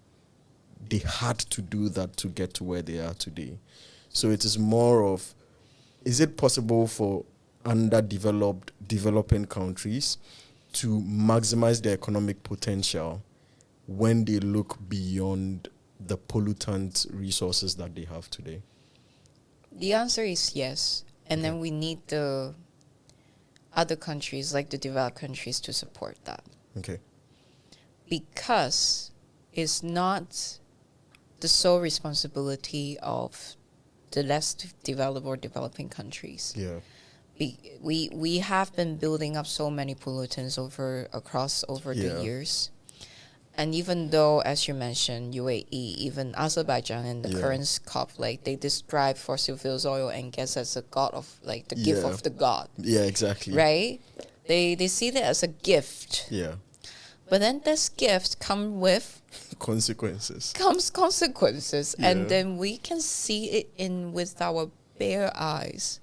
they had to do that to get to where they are today. So it is more of, is it possible for underdeveloped, developing countries to maximize their economic potential when they look beyond the pollutant resources that they have today? The answer is yes. And then we need the other countries, like the developed countries, to support that. Okay. Because it's not the sole responsibility of the less developed or developing countries. Yeah. We have been building up so many pollutants across the years. And even though, as you mentioned, UAE, even Azerbaijan in the current COP, like they describe fossil fuels, oil and gas as a god of, like the gift of the god. Yeah, exactly. Right? They see that as a gift. Yeah. But then this gift comes with consequences. And then we can see it with our bare eyes.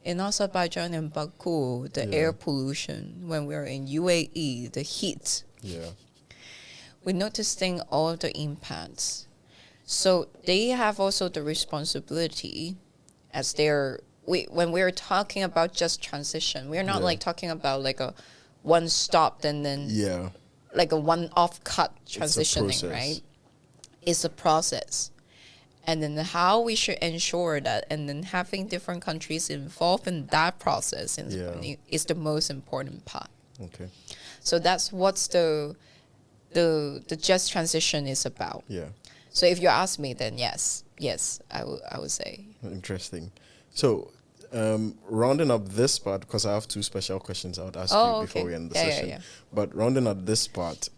In Azerbaijan and Baku, the air pollution, when we're in UAE, the heat. Yeah. We're noticing all of the impacts. So they have also the responsibility as when we're talking about just transition, we're not like talking about like a one stop and then like a one-off cut transitioning, right? It's a process. And then how we should ensure that, and then having different countries involved in that process is the most important part. Okay. So that's what's the just transition is about. Yeah. So if you ask me, then yes, I would say. Interesting. So, rounding up this part, because I have two special questions I would ask you before we end the session. Yeah. But rounding up this part,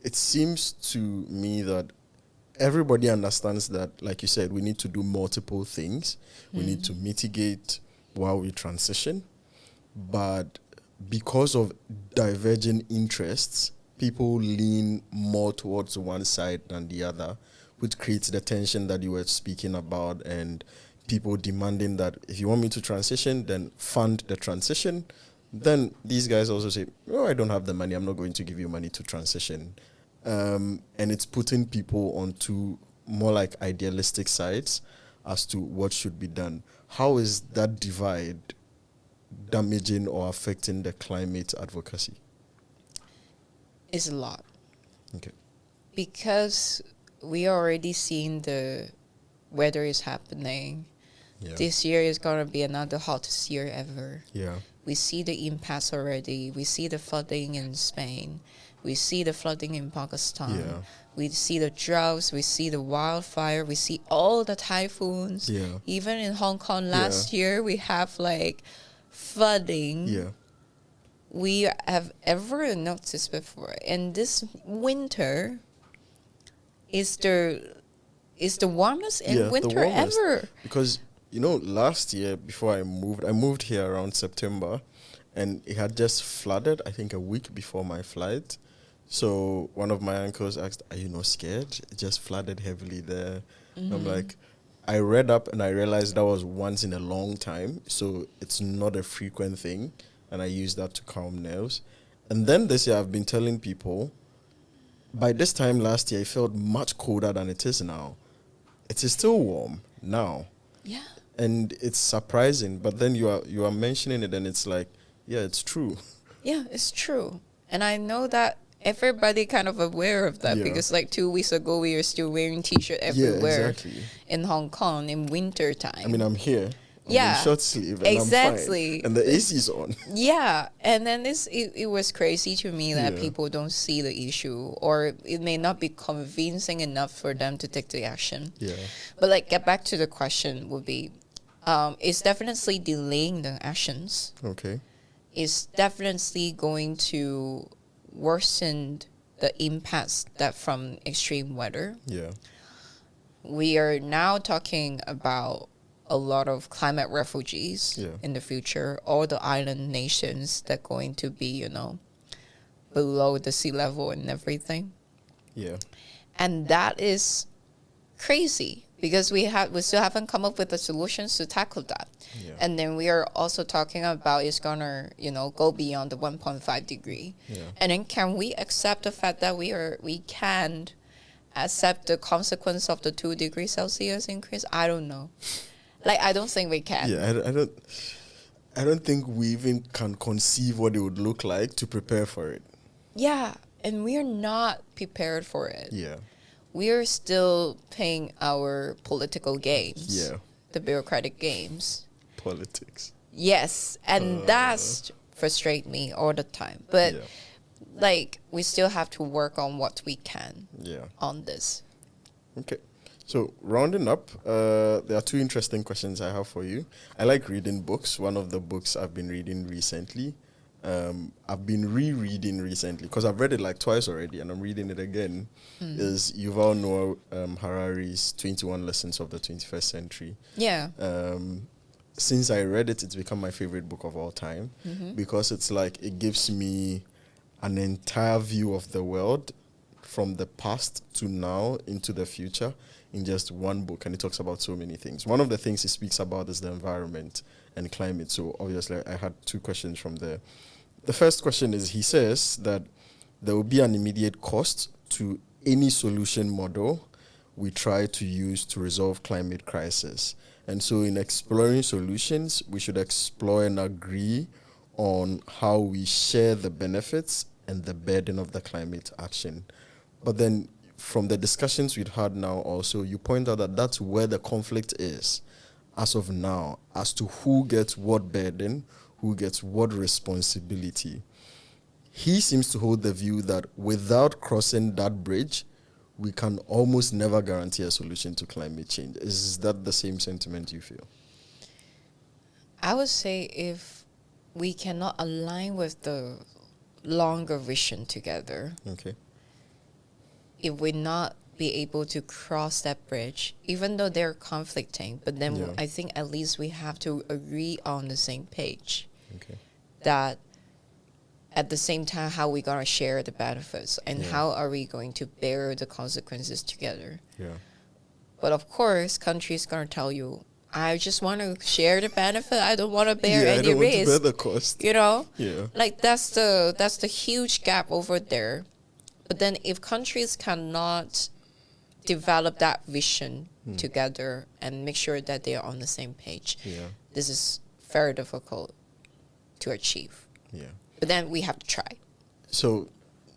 it seems to me that everybody understands that, like you said, we need to do multiple things. We need to mitigate while we transition. But because of diverging interests, people lean more towards one side than the other, which creates the tension that you were speaking about, and people demanding that if you want me to transition, then fund the transition. Then these guys also say, oh, I don't have the money, I'm not going to give you money to transition. And it's putting people onto more like idealistic sides as to what should be done. How is that divide damaging or affecting the climate advocacy? It's a lot. Okay. Because we are already seeing the weather is happening. Yeah. This year is going to be another hottest year ever. Yeah. We see the impacts already. We see the flooding in Spain. We see the flooding in Pakistan. Yeah. We see the droughts. We see the wildfire. We see all the typhoons. Yeah. Even in Hong Kong last year, we have like flooding. Yeah. We have ever noticed before. And this winter is the warmest winter ever. Because, last year before I moved here around September, and it had just flooded, I think a week before my flight. So one of my uncles asked, are you not scared? It just flooded heavily there. I'm like, I read up and I realized that was once in a long time. So it's not a frequent thing. And I use that to calm nerves. And then this year I've been telling people, by this time last year, it felt much colder than it is now. It is still warm now. Yeah. And it's surprising. But then you are mentioning it and it's like, yeah, it's true. Yeah, it's true. And I know that everybody kind of aware of that because like 2 weeks ago, we were still wearing T-shirt everywhere in Hong Kong in winter time. I mean, I'm here. I'm in short sleeve and exactly. I'm fine. And the AC is on. Yeah. And then it was crazy to me that people don't see the issue, or it may not be convincing enough for them to take the action. Yeah. But like, get back to the question would be, it's definitely delaying the actions. Okay. It's definitely going to worsen the impacts that from extreme weather. Yeah. We are now talking about a lot of climate refugees in the future, all the island nations that are going to be, below the sea level and everything. Yeah. And that is crazy because we still haven't come up with the solutions to tackle that. Yeah. And then we are also talking about it's gonna, go beyond the 1.5 degree. Yeah. And then can we accept the fact that we can accept the consequence of the 2 degrees Celsius increase? I don't know. Like, I don't think we can. Yeah, I don't think we even can conceive what it would look like to prepare for it. Yeah, and we're not prepared for it. Yeah. We are still playing our political games. Yeah. The bureaucratic games. Politics. Yes, and that's frustrate me all the time. But like, we still have to work on what we can on this. Okay. So, rounding up, there are 2 interesting questions I have for you. I like reading books. One of the books I've been reading recently, I've been rereading recently because I've read it like twice already and I'm reading it again, is Yuval Noah Harari's 21 Lessons of the 21st Century. Yeah. Since I read it, it's become my favorite book of all time because it's like it gives me an entire view of the world from the past to now into the future in just one book, and it talks about so many things. One of the things he speaks about is the environment and climate. So obviously I had 2 questions from there. The first question is, he says that there will be an immediate cost to any solution model we try to use to resolve climate crisis. And so in exploring solutions, we should explore and agree on how we share the benefits and the burden of the climate action. But then from the discussions we've had now also, you point out that that's where the conflict is as of now, as to who gets what burden, who gets what responsibility. He seems to hold the view that without crossing that bridge, we can almost never guarantee a solution to climate change. Is that the same sentiment you feel? I would say if we cannot align with the longer vision together, okay, if we not be able to cross that bridge, even though they're conflicting, but then I think at least we have to agree on the same page. Okay. That at the same time, how we going to share the benefits and how are we going to bear the consequences together. Yeah. But of course, countries going to tell you, I just want to share the benefit. I don't want to bear any I don't risk. want to bear the cost. Yeah. Like that's the huge gap over there. But then if countries cannot develop that vision together and make sure that they are on the same page, this is very difficult to achieve. Yeah. But then we have to try. So,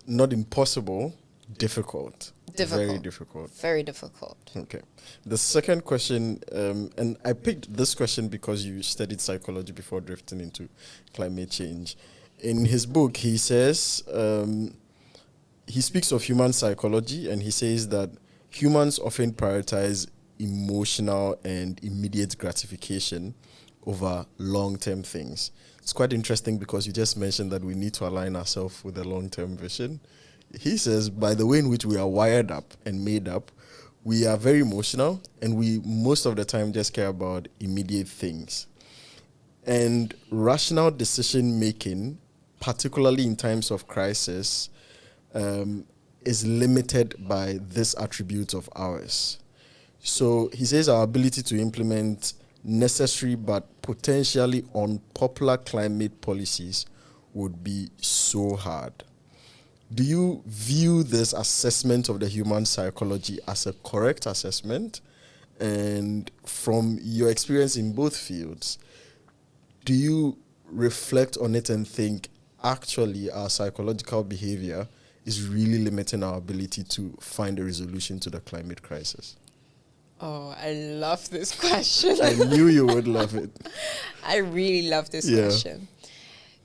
not impossible, difficult. Very difficult. Very difficult. Okay. The second question, and I picked this question because you studied psychology before drifting into climate change. In his book, he says, he speaks of human psychology, and he says that humans often prioritize emotional and immediate gratification over long-term things. It's quite interesting because you just mentioned that we need to align ourselves with a long-term vision. He says, by the way in which we are wired up and made up, we are very emotional, and we most of the time just care about immediate things. And rational decision-making, particularly in times of crisis, is limited by this attribute of ours. So he says our ability to implement necessary but potentially unpopular climate policies would be so hard. Do you view this assessment of the human psychology as a correct assessment? And from your experience in both fields, do you reflect on it and think, actually, our psychological behavior is really limiting our ability to find a resolution to the climate crisis? Oh, I love this question. I knew you would love it. I really love this question.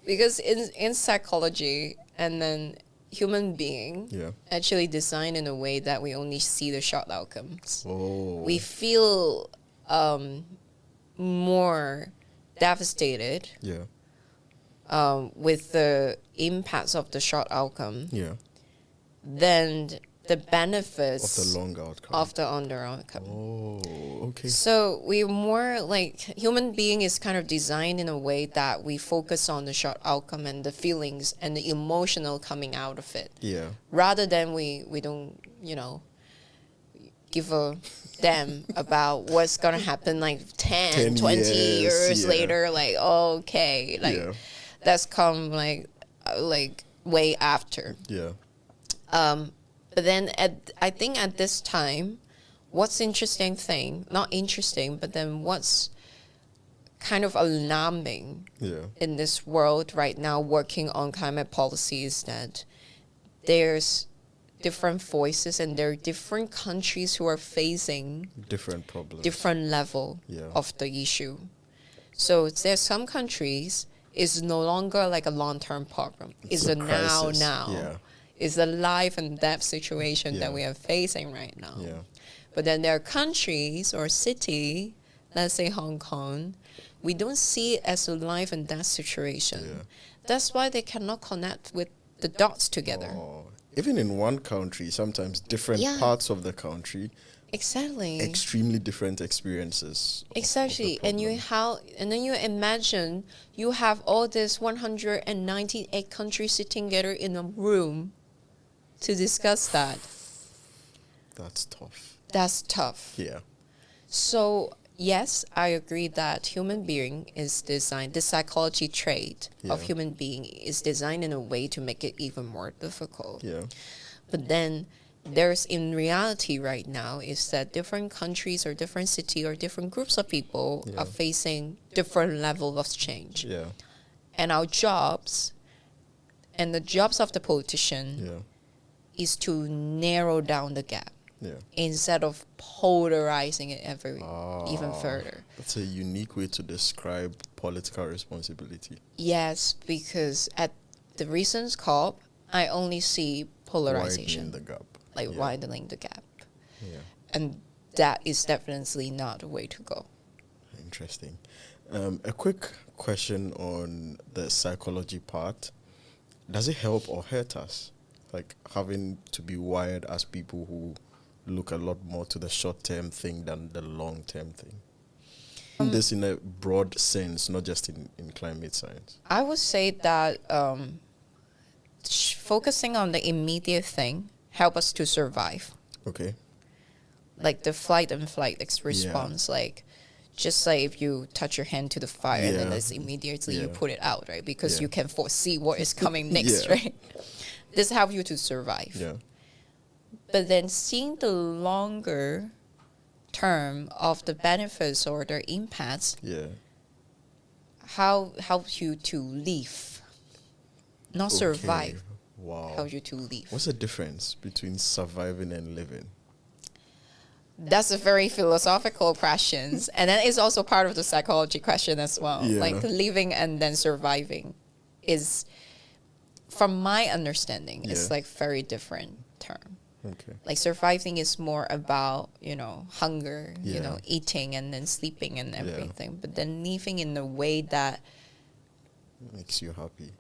Because in psychology and then human being actually designed in a way that we only see the short outcomes. We feel more devastated with the impacts of the short outcome than the benefits of the long outcome. Of the under outcome. Oh, okay. So we're more like human being is kind of designed in a way that we focus on the short outcome and the feelings and the emotional coming out of it. Yeah. Rather than we don't, give a damn about what's going to happen like 10 20 years later. Like, okay, like that's come like way after. Yeah. But then I think at this time, what's not interesting, but then what's kind of alarming in this world right now working on climate policy is that there's different voices and there are different countries who are facing different problems, different level of the issue. So there's some countries is no longer like a long-term problem. It's a now. Yeah. It's a life and death situation that we are facing right now. Yeah. But then there are countries or city, let's say Hong Kong, we don't see it as a life and death situation. Yeah. That's why they cannot connect with the dots together. Even in one country, sometimes different parts of the country. Exactly. Extremely different experiences. Exactly. And then you imagine you have all this 198 countries sitting together in a room to discuss that. That's tough. That's tough. Yeah. So, yes, I agree that human being is designed, the psychology trait of human being is designed in a way to make it even more difficult. Yeah. But then there's in reality right now is that different countries or different city or different groups of people are facing different level of change. Yeah. And our jobs and the jobs of the politician is to narrow down the gap instead of polarizing it even further. That's a unique way to describe political responsibility. Yes, because at the recent COP, I only see polarization. Widening the gap. Widening the gap. Yeah. And that is definitely not the way to go. Interesting. A quick question on the psychology part. Does it help or hurt us? Like having to be wired as people who look a lot more to the short-term thing than the long-term thing? This in a broad sense, not just in climate science. I would say that focusing on the immediate thing help us to survive. Okay. Like the flight response, like just like if you touch your hand to the fire and then it's immediately you put it out, right? Because you can foresee what is coming next, right? This helps you to survive. Yeah. But then seeing the longer term of the benefits or the impacts, how helps you to live, not survive. Wow. Helps you to live. What's the difference between surviving and living? That's a very philosophical question. And that is also part of the psychology question as well. Yeah. Like living and then surviving is, from my understanding, it's like very different term. Okay. Like surviving is more about, hunger, eating and then sleeping and everything. But then living in a way that makes you happy.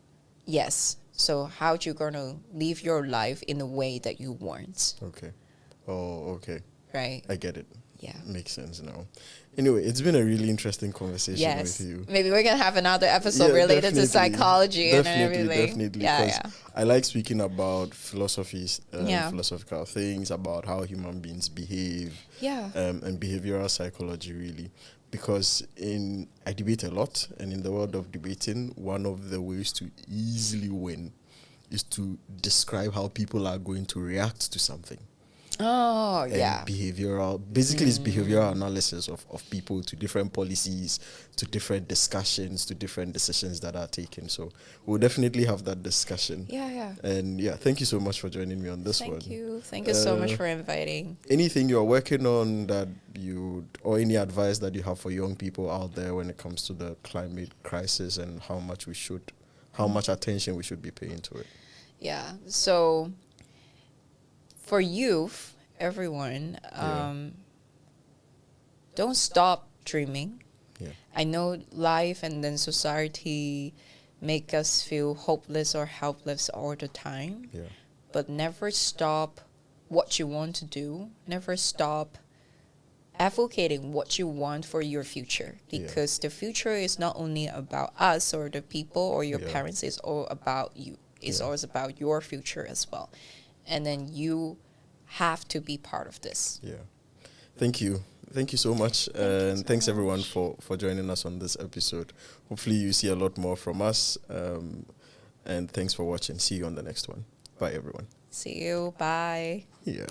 Yes. So how you gonna live your life in a way that you want? Okay. Oh, okay. Right. I get it. Yeah. Makes sense now. Anyway, it's been a really interesting conversation with you. Maybe we're going to have another episode related to psychology and everything. Definitely. Because I like speaking about philosophical things, about how human beings behave. Yeah. And behavioral psychology, really. Because I debate a lot, and in the world of debating, one of the ways to easily win is to describe how people are going to react to something. Oh, and yeah. behavioral. Basically, it's behavioral analysis of people, to different policies, to different discussions, to different decisions that are taken. So we'll definitely have that discussion. Yeah. And yeah, thank you so much for joining me on this one. Thank you so much for inviting. Anything you're working on that or any advice that you have for young people out there when it comes to the climate crisis and how much attention we should be paying to it? Yeah. So for youth, everyone, don't stop dreaming. Yeah. I know life and then society make us feel hopeless or helpless all the time. Yeah. But never stop what you want to do. Never stop advocating what you want for your future, because the future is not only about us or the people or your parents, it's all about you. It's always about your future as well. And then you have to be part of this. Yeah. Thank you so much. And thanks everyone for joining us on this episode. Hopefully you see a lot more from us. And thanks for watching. See you on the next one. Bye everyone. See you. Bye. Yeah.